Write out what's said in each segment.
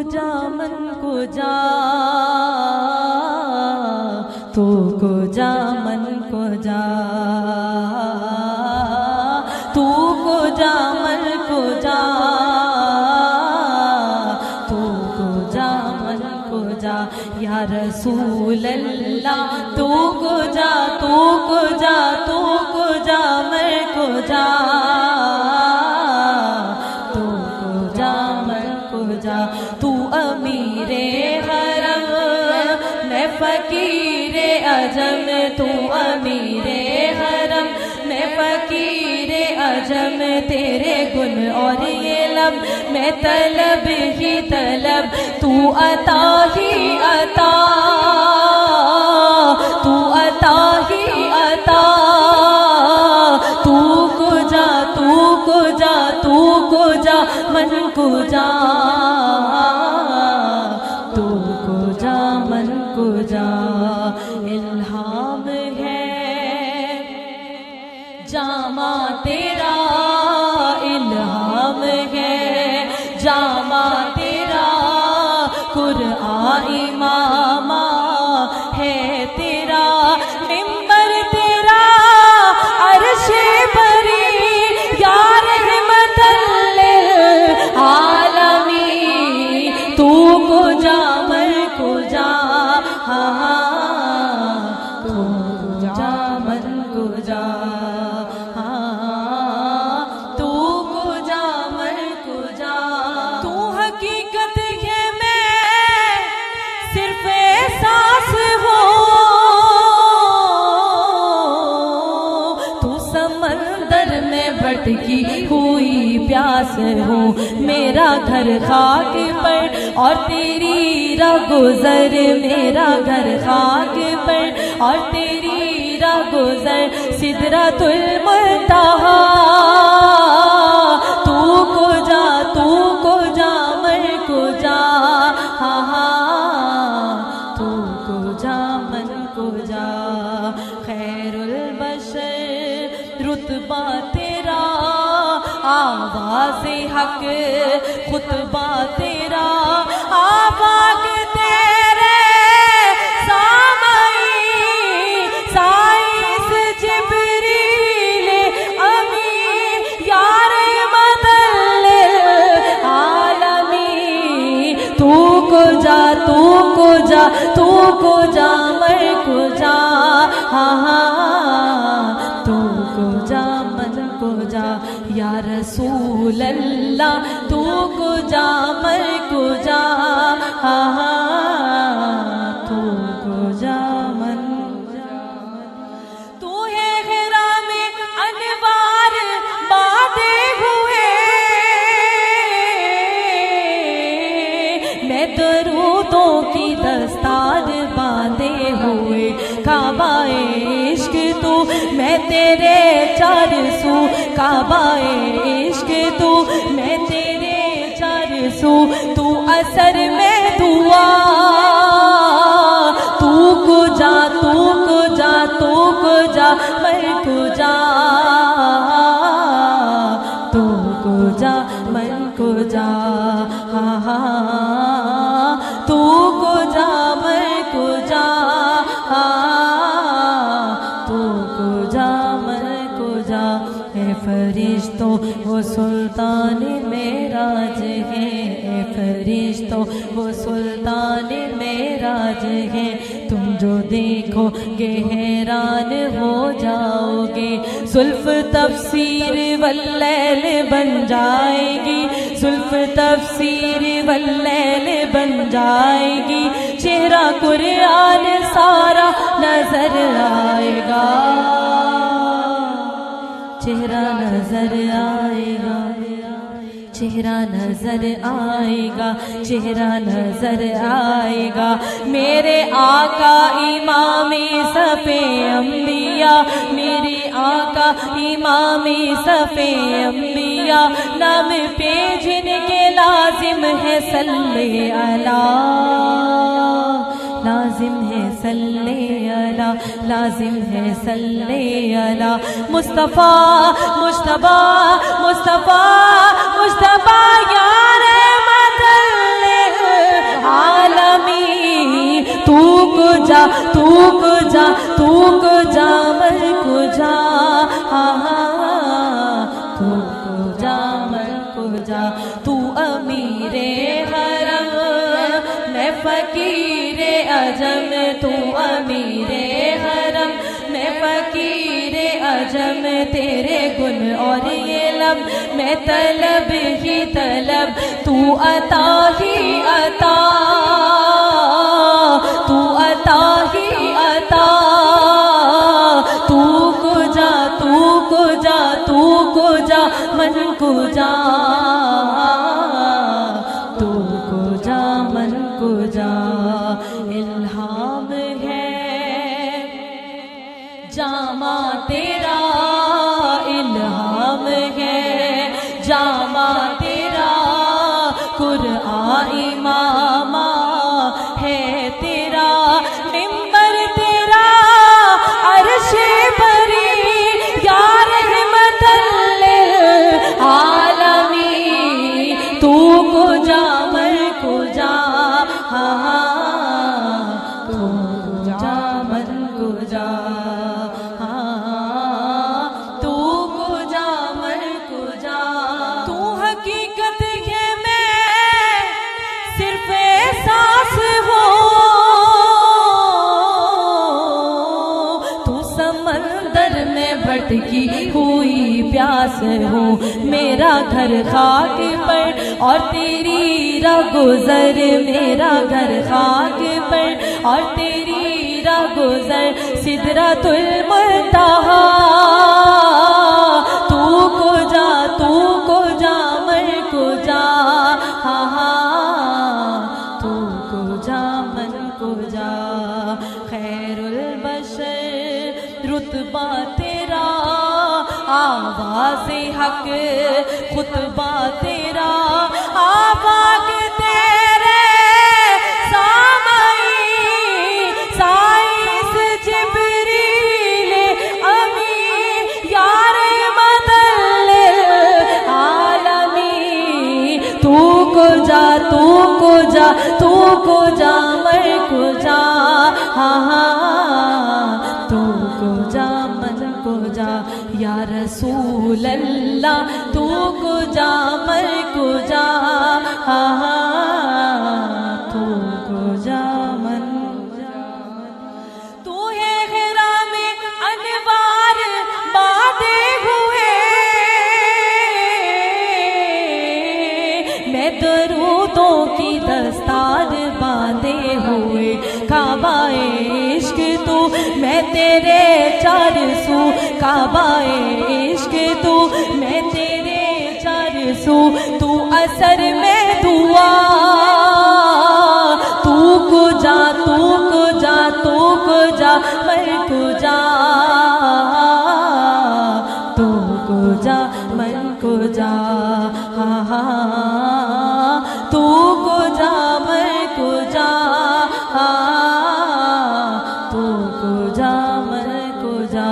जा मन को जा, तू को जा मन को जा, तू को जा मन को जा, तू को जा मन को जा या रसूल अल्लाह। तू को जा, तू को जा, तू को जा मन को जा, तू को जा मन को जा। तू अमीरे हरम मैं फकीरे अजम, तू अमीरे हरम मैं फकीरे अजम। तेरे गुण और ये लब मैं तलब ही तलब, तू अता ही अता, तू अता ही अता। तू को जा, तू को जा, तू को जा मन को जा, तू को जा मन को जा। इल्हाम है जामा तेरा, इल्हाम है जामा तेरा, कुरआन इमामा है तेरा, मिंबर तेरा अर्शे बरी, या रहमतल लिल आलमीन। तू को जा मन को जा, तू को जा मन को जा, तू को जा मन को जा। तू हकीकत है मैं सिर्फ एहसास हो, तू समंदर में भटकी हुई प्यास हो। मेरा घर खाक पर और तेरी राह गुजर, मेरा घर खाक पर और तेरी राह गुजर। सिदरतुल मुंतहा तू को जा, तू को जा मन को जा, तू को जा मन को जा। खैरुल बशर रुतबा तेरा, आवाज़ हक खुतबा तेरा, आवाज़ तेरे सामई साइस जिब्रील अमीन, या रहमतल लिल आलमीन। तू को जा, तू को जा, तू को जा मन को जा, तू को जा मन को जा या रसूल अल्लाह। तू को जा मन को जा, तू को जा मन को जा। तू है गिरा में अनवार बादे हुए, मैं दरूदों की दस्तार बांधे हुए। काबाए इश्क तू मैं तेरे चार सू, काबाए इश्क तू मैं तेरे चार सू। तू असर में दुआ, तू को जा, तू को जा, तू को जा मर को जा, तू को जा मन को जा, तू को जा मर को जा, तू को जा मर को जा। ए फरिश्तों वो सुल्तान मेराज है, ए फरिश्तों वो सुल्तान मेराज है। तुम जो देखोगे हैरान हो जाओगे, सुल्फ तफसीर वल्लैल बन जाएगी, सुल्फ तफसीर वल्लैल बन जाएगी। चेहरा कुरान सारा नजर आएगा, चेहरा नजर आएगा, चेहरा नजर आएगा, चेहरा नजर आएगा। मेरे आका इमामी सफ़े अंबिया, मेरे आका इमामी सफ़े अंबिया। नाम पे जिनके लाजिम है सल्ले अला, लाजिम है सल्ले अला, लाजिम है सल्ले अला। मुस्तफ़ा मुस्तफ़ा मुस्तफ़ा मुस्तफ़ा या रहमतल लिल को जा, तू को जा, मन को जा, तू को जा, मन को जा। तू अमीरे हरम, मैं फकीरे अजम, तू अमीरे हरम, मैं फकीरे अजम। तेरे गुण और ये लब, मैं तलब ही तलब, तू अता ही अता, तू अता ही अता। तू को जा, तू को जा, तू को जा, मन को जा, तू को जा, मन को जा। इल्हाम है जामा तेरा, इल्हाम है जामा तेरा, कुरआन इमामा है तेरा, मिंबर तेरा, अर्शे बरी, या रहमतल लिल आलमीन। तू को जा, मन को जा, तू को जा, मन को जा, तू को जा, मन को जा। तू हकीकत है, मैं सिर्फ एहसास हूँ, तू समंदर में भटकी हुई प्यास हूँ। मेरा घर खाक पर और तेरी राह गुजर, मेरा घर खाक पर और तेरी राह गुजर। सिदरतुल मुंतहा, तू को जा, तू को जा, मन को जा, तू को जा, मन को जा। खैरुल बशर रुतबा तेरा, आवाज़ हक खुतबा तेरा, आवाज़ तेरे सामई, साइस जिब्रील अमीन, यार मदल आलमीन। तू को जा, तू को जा, तू को जा, मन को जा, तू को जा, मन को जा। या रसूल अल्लाह, तू को जा, मन को जा, तू को जा, मन को जा। तू है गिरा में अनवार बादे हुए, मैं दरूदों की दस्तार बांधे हुए। काबाए इश्क तू, मैं तेरे चार सू, काबाए इश्क तू, मैं तेरे चार सू। तू असर में दुआ, तू को जा, तू को जा, तू को जा, मन को जा, तू को जा, मन को जा, तू को जा, मन को जा, तू को जा, मन को जा।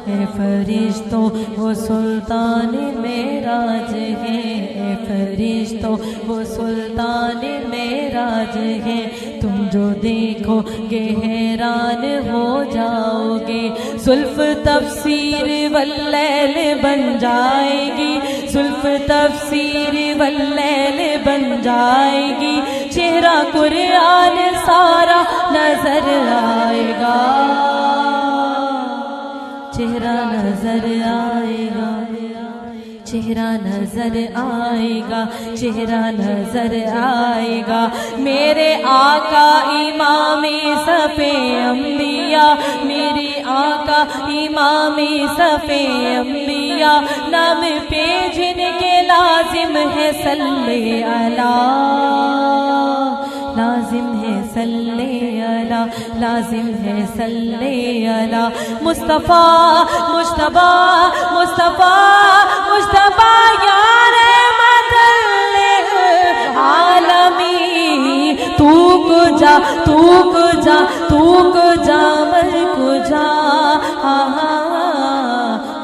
ए फरिश्तों वो सुल्तान मेराज है, ए फरिश्तों वो सुल्तान मेराज है। तुम जो देखोगे हैरान हो जाओगे, सुल्फ तफसीर वल्लैल बन जाएगी, सुल्फ तफसीर वल्लैल बन जाएगी। चेहरा कुरान सारा नजर आएगा, चेहरा नजर आएगा, चेहरा नजर आएगा, चेहरा नजर आएगा। मेरे आका इमामे सफ़े अंबिया, मेरे आका इमामे सफ़े अंबिया। नाम पे जिनके लाजिम है सल्ले अला, लाजिम है सल्ले अला, लाजिम है सल्ले अला। मुस्तफ़ा मुस्तफ़ा मुस्तफ़ा मुस्तफ़ा या रहमतल लिल आलमीन। तू को जा, तू को जा, तू को जा, मन को जा,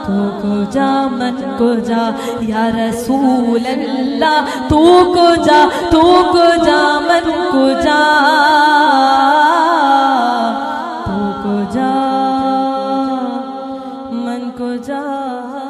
तू को जा, मन को जा। या रसूल अल्लाह तू को जा, तू को जा, मन को जा, तू को मन को जा